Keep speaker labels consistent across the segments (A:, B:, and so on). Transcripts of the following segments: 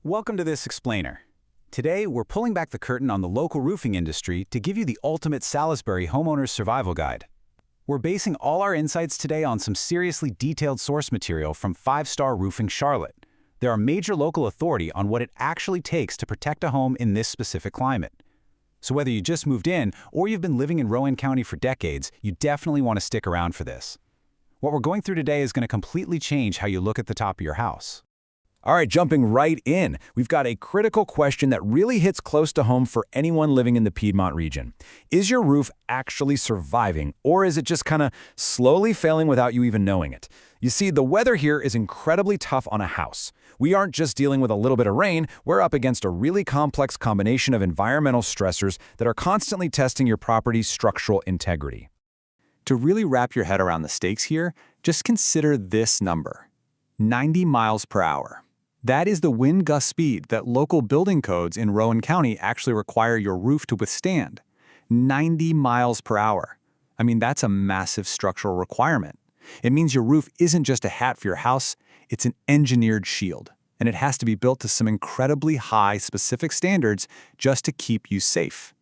A: Welcome to this explainer. Today, we're pulling back the curtain on the local roofing industry to give you the ultimate Salisbury homeowners survival guide. We're basing all our insights today on some seriously detailed source material from 5-Star Roofing Charlotte. They're a major local authority on what it actually takes to protect a home in this specific climate. So whether you just moved in or you've been living in Rowan County for decades, you definitely want to stick around for this. What we're going through today is going to completely change how you look at the top of your house.
B: All right, jumping right in, we've got a critical question that really hits close to home for anyone living in the Piedmont region. Is your roof actually surviving, or is it just kind of slowly failing without you even knowing it? You see, the weather here is incredibly tough on a house. We aren't just dealing with a little bit of rain, we're up against a really complex combination of environmental stressors that are constantly testing your property's structural integrity. To really wrap your head around the stakes here, just consider this number: 90 miles per hour. That is the wind gust speed that local building codes in Rowan County actually require your roof to withstand. 90 miles per hour. I mean, that's a massive structural requirement. It means your roof isn't just a hat for your house, it's an engineered shield. And it has to be built to some incredibly high specific standards just to keep you safe.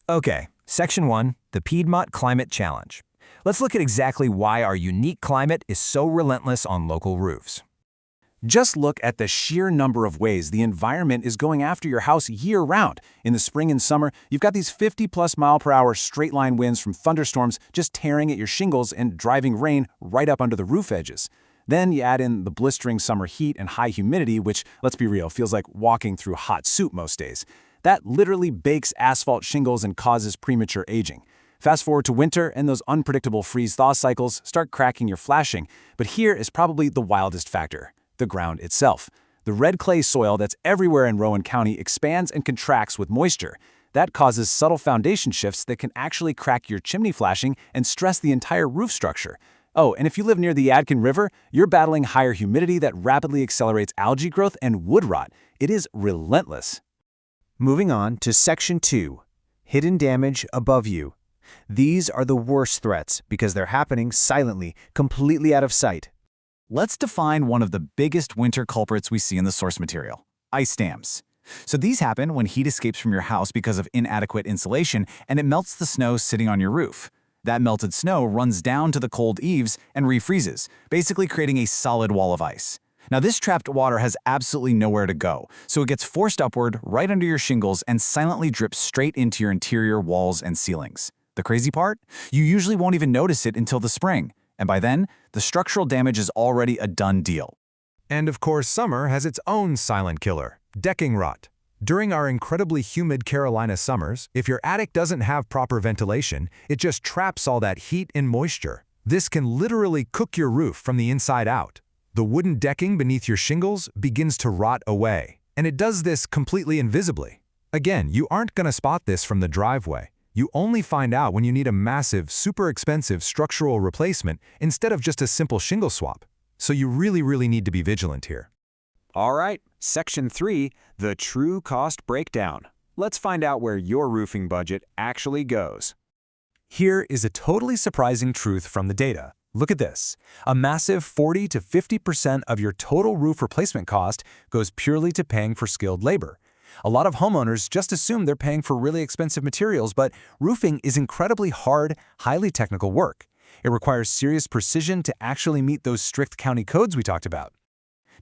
C: Okay, Section 1, the Piedmont Climate Challenge. Let's look at exactly why our unique climate is so relentless on local roofs.
A: Just look at the sheer number of ways the environment is going after your house year-round. In the spring and summer, you've got these 50-plus mile-per-hour straight-line winds from thunderstorms just tearing at your shingles and driving rain right up under the roof edges. Then you add in the blistering summer heat and high humidity, which, let's be real, feels like walking through hot soup most days. That literally bakes asphalt shingles and causes premature aging. Fast forward to winter, and those unpredictable freeze-thaw cycles start cracking your flashing. But here is probably the wildest factor: the ground itself. The red clay soil that's everywhere in Rowan County expands and contracts with moisture. That causes subtle foundation shifts that can actually crack your chimney flashing and stress the entire roof structure. Oh, and if you live near the Yadkin River, you're battling higher humidity that rapidly accelerates algae growth and wood rot. It is relentless.
C: Moving on to Section 2, hidden damage above you. These are the worst threats because they're happening silently, completely out of sight.
A: Let's define one of the biggest winter culprits we see in the source material: ice dams. So these happen when heat escapes from your house because of inadequate insulation and it melts the snow sitting on your roof. That melted snow runs down to the cold eaves and refreezes, basically creating a solid wall of ice. Now, this trapped water has absolutely nowhere to go, so it gets forced upward right under your shingles and silently drips straight into your interior walls and ceilings. The crazy part? You usually won't even notice it until the spring, and by then, the structural damage is already a done deal.
D: And of course, summer has its own silent killer: decking rot. During our incredibly humid Carolina summers, if your attic doesn't have proper ventilation, it just traps all that heat and moisture. This can literally cook your roof from the inside out. The wooden decking beneath your shingles begins to rot away, and it does this completely invisibly. Again, you aren't going to spot this from the driveway. You only find out when you need a massive, super expensive structural replacement instead of just a simple shingle swap. So you really need to be vigilant here.
B: All right, Section 3, the true cost breakdown. Let's find out where your roofing budget actually goes.
C: Here is a totally surprising truth from the data. Look at this. A massive 40 to 50% of your total roof replacement cost goes purely to paying for skilled labor. A lot of homeowners just assume they're paying for really expensive materials, but roofing is incredibly hard, highly technical work. It requires serious precision to actually meet those strict county codes we talked about.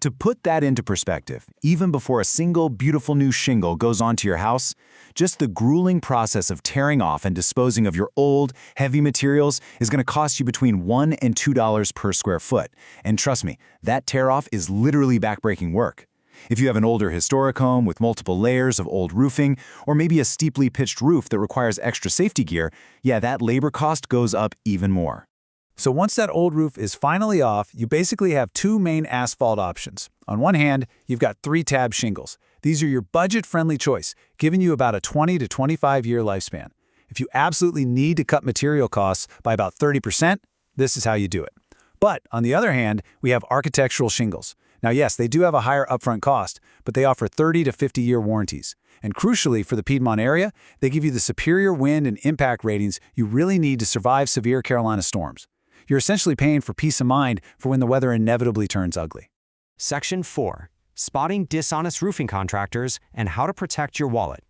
A: To put that into perspective, even before a single beautiful new shingle goes onto your house, just the grueling process of tearing off and disposing of your old, heavy materials is going to cost you between $1 and $2 per square foot. And trust me, that tear-off is literally backbreaking work. If you have an older historic home with multiple layers of old roofing, or maybe a steeply pitched roof that requires extra safety gear, yeah, that labor cost goes up even more.
E: So once that old roof is finally off, you basically have two main asphalt options. On one hand, you've got 3-tab shingles. These are your budget-friendly choice, giving you about a 20 to 25-year lifespan. If you absolutely need to cut material costs by about 30%, this is how you do it. But on the other hand, we have architectural shingles. Now yes, they do have a higher upfront cost, but they offer 30 to 50-year warranties. And crucially for the Piedmont area, they give you the superior wind and impact ratings you really need to survive severe Carolina storms. You're essentially paying for peace of mind for when the weather inevitably turns ugly.
C: Section 4,
F: spotting dishonest roofing contractors, and how to protect your wallet.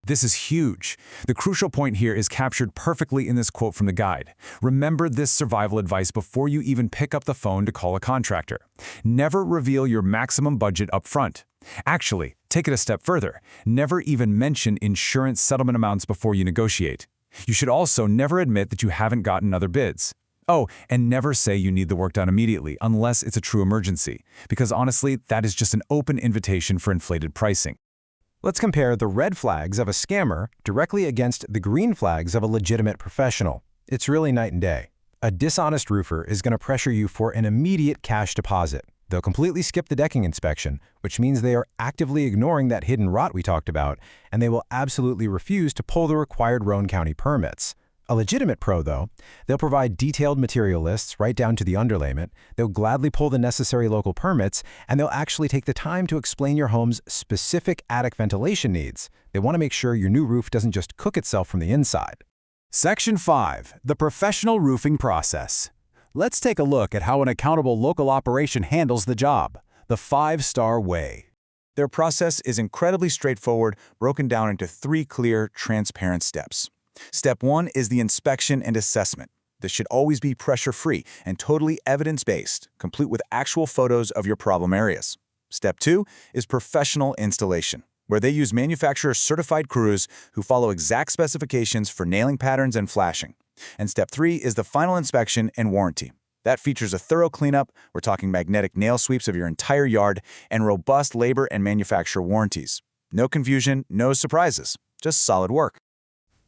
B: This is huge. The crucial point here is captured perfectly in this quote from the guide. Remember this survival advice before you even pick up the phone to call a contractor. Never reveal your maximum budget up front. Actually, take it a step further. Never even mention insurance settlement amounts before you negotiate. You should also never admit that you haven't gotten other bids. Oh, and never say you need the work done immediately unless it's a true emergency, because honestly, that is just an open invitation for inflated pricing.
G: Let's compare the red flags of a scammer directly against the green flags of a legitimate professional. It's really night and day. A dishonest roofer is going to pressure you for an immediate cash deposit. They'll completely skip the decking inspection, which means they are actively ignoring that hidden rot we talked about, and they will absolutely refuse to pull the required Rowan County permits. A legitimate pro, though, they'll provide detailed material lists right down to the underlayment, they'll gladly pull the necessary local permits, and they'll actually take the time to explain your home's specific attic ventilation needs. They want to make sure your new roof doesn't just cook itself from the inside.
A: Section 5. The professional roofing process. Let's take a look at how an accountable local operation handles the job, the 5-star way. Their process is incredibly straightforward, broken down into 3 clear, transparent steps. Step 1 is the inspection and assessment. This should always be pressure-free and totally evidence-based, complete with actual photos of your problem areas. Step 2 is professional installation, where they use manufacturer-certified crews who follow exact specifications for nailing patterns and flashing. And Step 3 is the final inspection and warranty. That features a thorough cleanup, we're talking magnetic nail sweeps of your entire yard, and robust labor and manufacturer warranties. No confusion, no surprises, just solid work.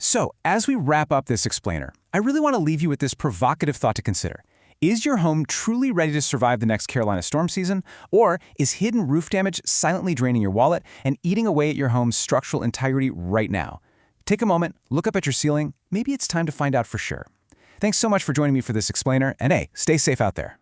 A: So, as we wrap up this explainer, I really want to leave you with this provocative thought to consider. Is your home truly ready to survive the next Carolina storm season? Or is hidden roof damage silently draining your wallet and eating away at your home's structural integrity right now? Take a moment, look up at your ceiling. Maybe it's time to find out for sure. Thanks so much for joining me for this explainer, and hey, stay safe out there.